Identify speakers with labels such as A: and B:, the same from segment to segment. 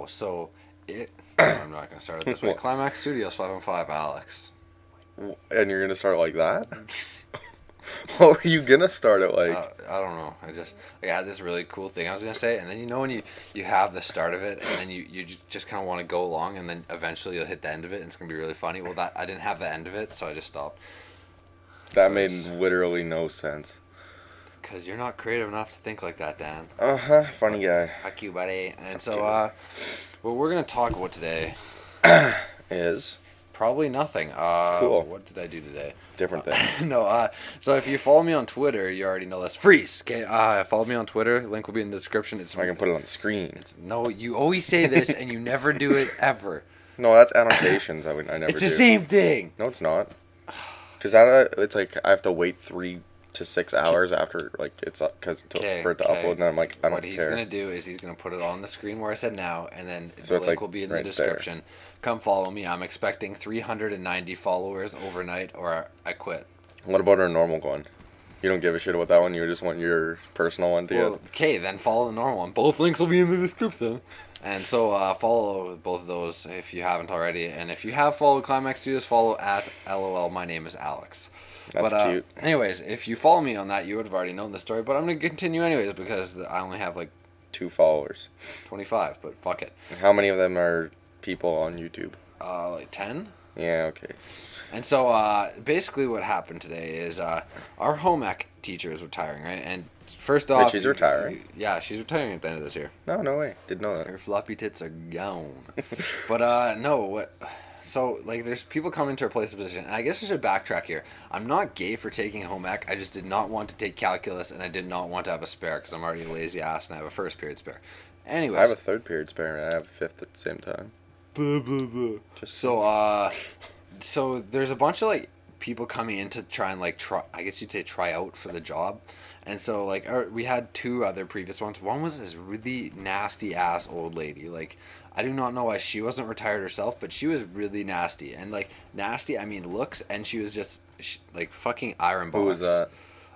A: wow. So I'm not gonna start it this way.
B: What?
A: Climax Studios 515, Alex.
B: And you're gonna start like that? What are you gonna start it like?
A: I don't know. I had this really cool thing I was gonna say, and then when you have the start of it, and then you just kind of want to go along, and then eventually you'll hit the end of it, and it's gonna be really funny. Well, that I didn't have the end of it, so I just stopped.
B: That made literally no sense.
A: Because you're not creative enough to think like that, Dan.
B: Funny guy.
A: Fuck you, buddy. And so, what we're gonna talk about today
B: is
A: probably nothing.
B: Cool.
A: What did I do today?
B: Different things.
A: No. So if you follow me on Twitter, you already know this. Freeze. Okay. Follow me on Twitter. Link will be in the description.
B: I can put it on the screen.
A: No, you always say this and you never do it ever.
B: No, that's annotations. I never do.
A: It's the same thing.
B: No, it's not. Because it's like I have to wait 3 to 6 hours after it's for it to upload, and I'm like, I don't care.
A: What he's gonna do is he's gonna put it on the screen where I said now, and then
B: So
A: the link will be in the description. There. Come follow me. I'm expecting 390 followers overnight, or I quit.
B: What about our normal one? You don't give a shit about that one. You just want your personal one to get.
A: Okay, then follow the normal one. Both links will be in the description. And so follow both of those if you haven't already. And if you have followed Climax Studios, follow at LOL. My name is Alex.
B: That's cute.
A: Anyways, if you follow me on that, you would have already known the story. But I'm going to continue anyways because I only have
B: 2 followers.
A: 25, but fuck it.
B: And how many of them are people on YouTube?
A: 10?
B: Yeah, okay.
A: And so basically what happened today is our home ec teacher is retiring, right? And first off...
B: Wait, she's retiring?
A: Yeah, she's retiring at the end of this year.
B: No way. Didn't know that.
A: Her floppy tits are gone. But no, what... So, there's people coming to replace the position. And I guess I should backtrack here. I'm not gay for taking home ec. I just did not want to take calculus, and I did not want to have a spare because I'm already a lazy ass and I have a first period spare. Anyways.
B: I have a third period spare, and I have a fifth at the same time.
A: Blah, blah, blah. So there's a bunch of, people coming in to try and, I guess you'd say try out for the job. And so, we had 2 other previous ones. One was this really nasty-ass old lady. I do not know why she wasn't retired herself, but she was really nasty. And, nasty, I mean looks, and she was just, fucking iron box.
B: Who was that?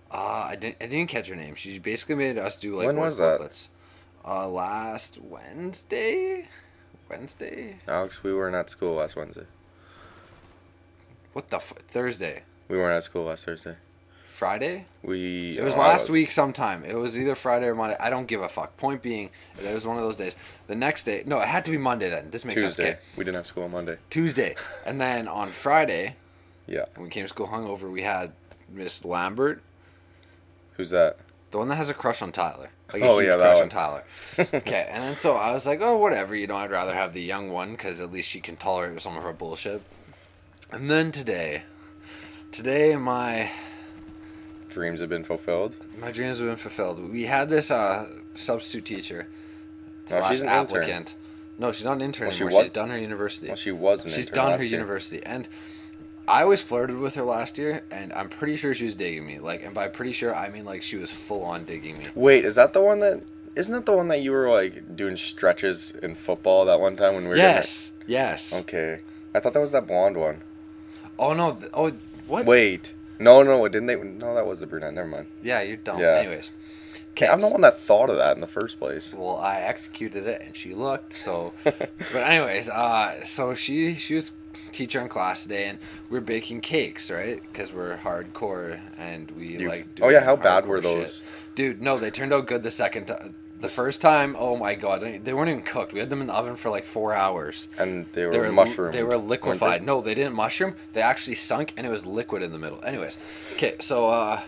A: I didn't catch her name. She basically made us do,
B: when was that?
A: booklets. Last Wednesday?
B: Alex, we weren't at school last Wednesday.
A: What the Thursday?
B: We weren't at school last Thursday.
A: Friday?
B: It
A: was last week sometime. It was either Friday or Monday. I don't give a fuck. Point being, it was one of those days. The next day, no, it had to be Monday then. This makes sense.
B: Tuesday. We didn't have school on Monday.
A: Tuesday. And then on Friday,
B: yeah,
A: when we came to school hungover, we had Miss Lambert.
B: Who's that?
A: The one that has a crush on Tyler.
B: A huge crush on
A: Tyler. Okay, and then so I was like, oh, whatever, I'd rather have the young one because at least she can tolerate some of her bullshit. And then today my
B: dreams have been fulfilled.
A: My dreams have been fulfilled. We had this substitute teacher.
B: No, she's an applicant.
A: Intern. No, she's not an intern anymore. She's done her university.
B: Well, she was an intern.
A: She's done her university. And I was flirted with her last year, and I'm pretty sure she was digging me. And by pretty sure, I mean she was full on digging me.
B: Wait, isn't that the one that you were doing stretches in football that one time when we were
A: Yes.
B: Okay. I thought that was that blonde one.
A: Oh no, what?
B: Wait. No, didn't they? No, that was the brunette. Never mind.
A: Yeah, you're dumb.
B: Yeah.
A: Anyways.
B: Okay, I'm the one that thought of that in the first place.
A: Well, I executed it, and she looked, so... But anyways, so she was teacher in class today, and we're baking cakes, right? Because we're hardcore, and we doing
B: Oh yeah, how bad were those?
A: Shit. Dude, no, they turned out good the second time. The first time, oh my god, they weren't even cooked. We had them in the oven for 4 hours.
B: And they were mushroomed.
A: They were liquefied. No, they didn't mushroom. They actually sunk, and it was liquid in the middle. Anyways, okay, so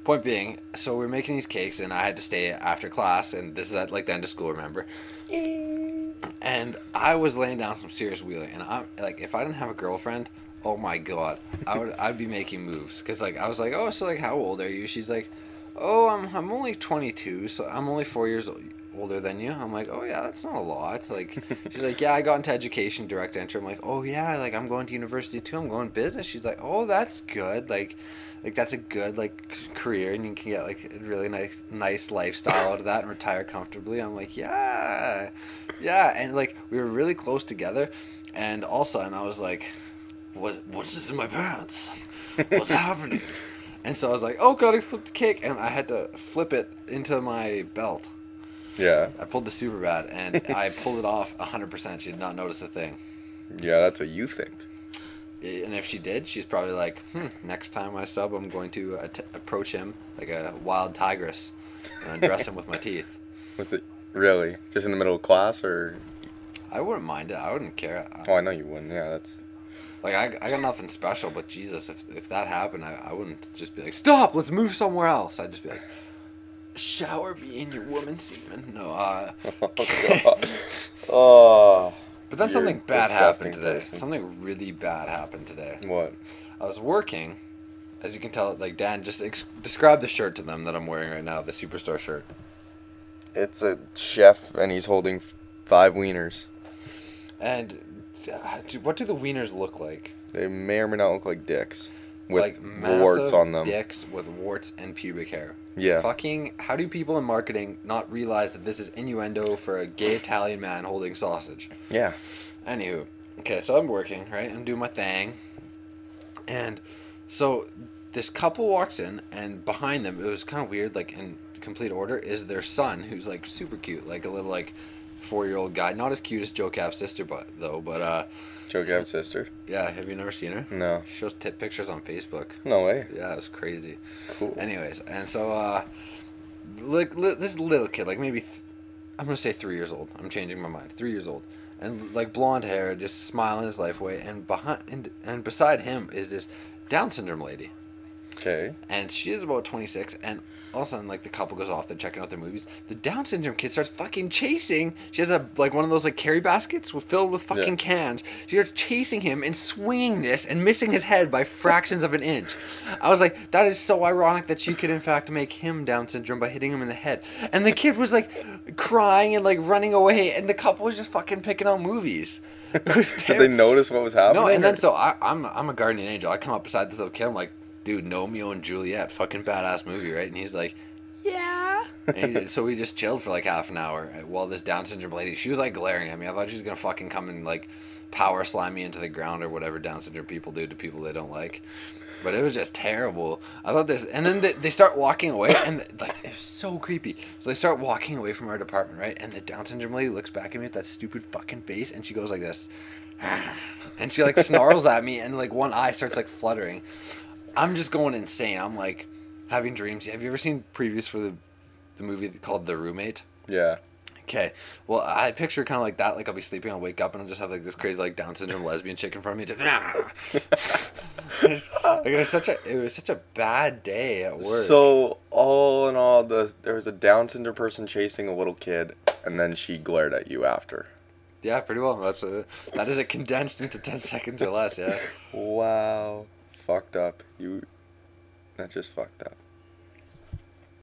A: point being, so we're making these cakes, and I had to stay after class, and this is at the end of school, remember? And I was laying down some serious wheeling, and I'm if I didn't have a girlfriend, oh my god, I'd be making moves, because I was like, oh, so how old are you? She's like, oh, I'm only 22, so I'm only 4 years older than you. I'm like, oh yeah, that's not a lot. She's like, yeah, I got into education, direct entry. I'm like, oh yeah, I'm going to university too. I'm going business. She's like, oh, that's good. That's a good career, and you can get a really nice lifestyle out of that and retire comfortably. I'm like, yeah, and we were really close together, and all of a sudden I was like, what's this in my pants? What's happening? And so I was like, oh god, I flipped the cake, and I had to flip it into my belt.
B: Yeah.
A: I pulled the super bad, and I pulled it off 100%. She did not notice a thing.
B: Yeah, that's what you think.
A: And if she did, she's probably like, next time I sub, I'm going to approach him like a wild tigress and undress him with my teeth.
B: With it, really? Just in the middle of class, or?
A: I wouldn't mind it. I wouldn't care.
B: Oh, I know you wouldn't. Yeah, that's...
A: Like, I got nothing special, but Jesus, if that happened, I wouldn't just be like, stop, let's move somewhere else. I'd just be like, shower me in your woman semen. No,
B: Oh, God. Oh...
A: But then something bad happened today.
B: Person.
A: Something really bad happened today.
B: What?
A: I was working, as you can tell, like, Dan, just describe the shirt to them that I'm wearing right now, the Superstore shirt.
B: It's a chef, and he's holding 5 wieners.
A: And what do the wieners look like?
B: They may or may not look like dicks. With
A: like
B: warts on them.
A: Dicks with warts and pubic hair.
B: Yeah.
A: Fucking, how do people in marketing not realize that this is innuendo for a gay Italian man holding sausage?
B: Yeah.
A: Anywho, okay, so I'm working, right? I'm doing my thing. And so this couple walks in, and behind them, it was kind of weird, like in complete order, is their son, who's like super cute, like a little like 4-year-old guy. Not as cute as Joe Cap's sister, but
B: Joe Cap's sister?
A: Yeah, have you never seen her?
B: No.
A: She shows tip pictures on Facebook.
B: No way.
A: Yeah, it was crazy.
B: Cool.
A: Anyways, and so, this little kid, like maybe, I'm going to say 3 years old. I'm changing my mind. 3 years old. And like blonde hair, just smiling his life away. And beside him is this Down syndrome lady.
B: Okay.
A: And she is about 26, and all of a sudden, like, the couple goes off, they're checking out their movies. The Down syndrome kid starts fucking chasing. She has one of those, like, carry baskets filled with fucking cans. She starts chasing him and swinging this and missing his head by fractions of an inch. I was like, that is so ironic that she could, in fact, make him Down syndrome by hitting him in the head. And the kid was, like, crying and, like, running away, and the couple was just fucking picking out movies. It was terrible.
B: Did they notice what was happening?
A: No, and then so I'm a guardian angel. I come up beside this little kid, I'm like, dude, Romeo and Juliet, fucking badass movie, right? And he's like, yeah. And so we just chilled for like half an hour while this Down syndrome lady, she was like glaring at me. I thought she was going to fucking come and like power slam me into the ground or whatever Down syndrome people do to people they don't like. But it was just terrible. I thought this, and then they start walking away, and like it's so creepy. So they start walking away from our department, right? And the Down syndrome lady looks back at me with that stupid fucking face, and she goes like this, and she like snarls at me, and like one eye starts like fluttering. I'm just going insane. I'm like having dreams. Have you ever seen previews for the movie called The Roommate?
B: Yeah. Okay.
A: Well, I picture kind of like that. Like I'll be sleeping, I'll wake up, and I'll just have like this crazy like Down syndrome lesbian chick in front of me. It was such a bad day at work.
B: So all in all, there was a Down syndrome person chasing a little kid, and then she glared at you after.
A: Yeah, pretty well. That is it condensed into 10 seconds or less. Yeah.
B: Wow. Fucked up. That's just fucked up.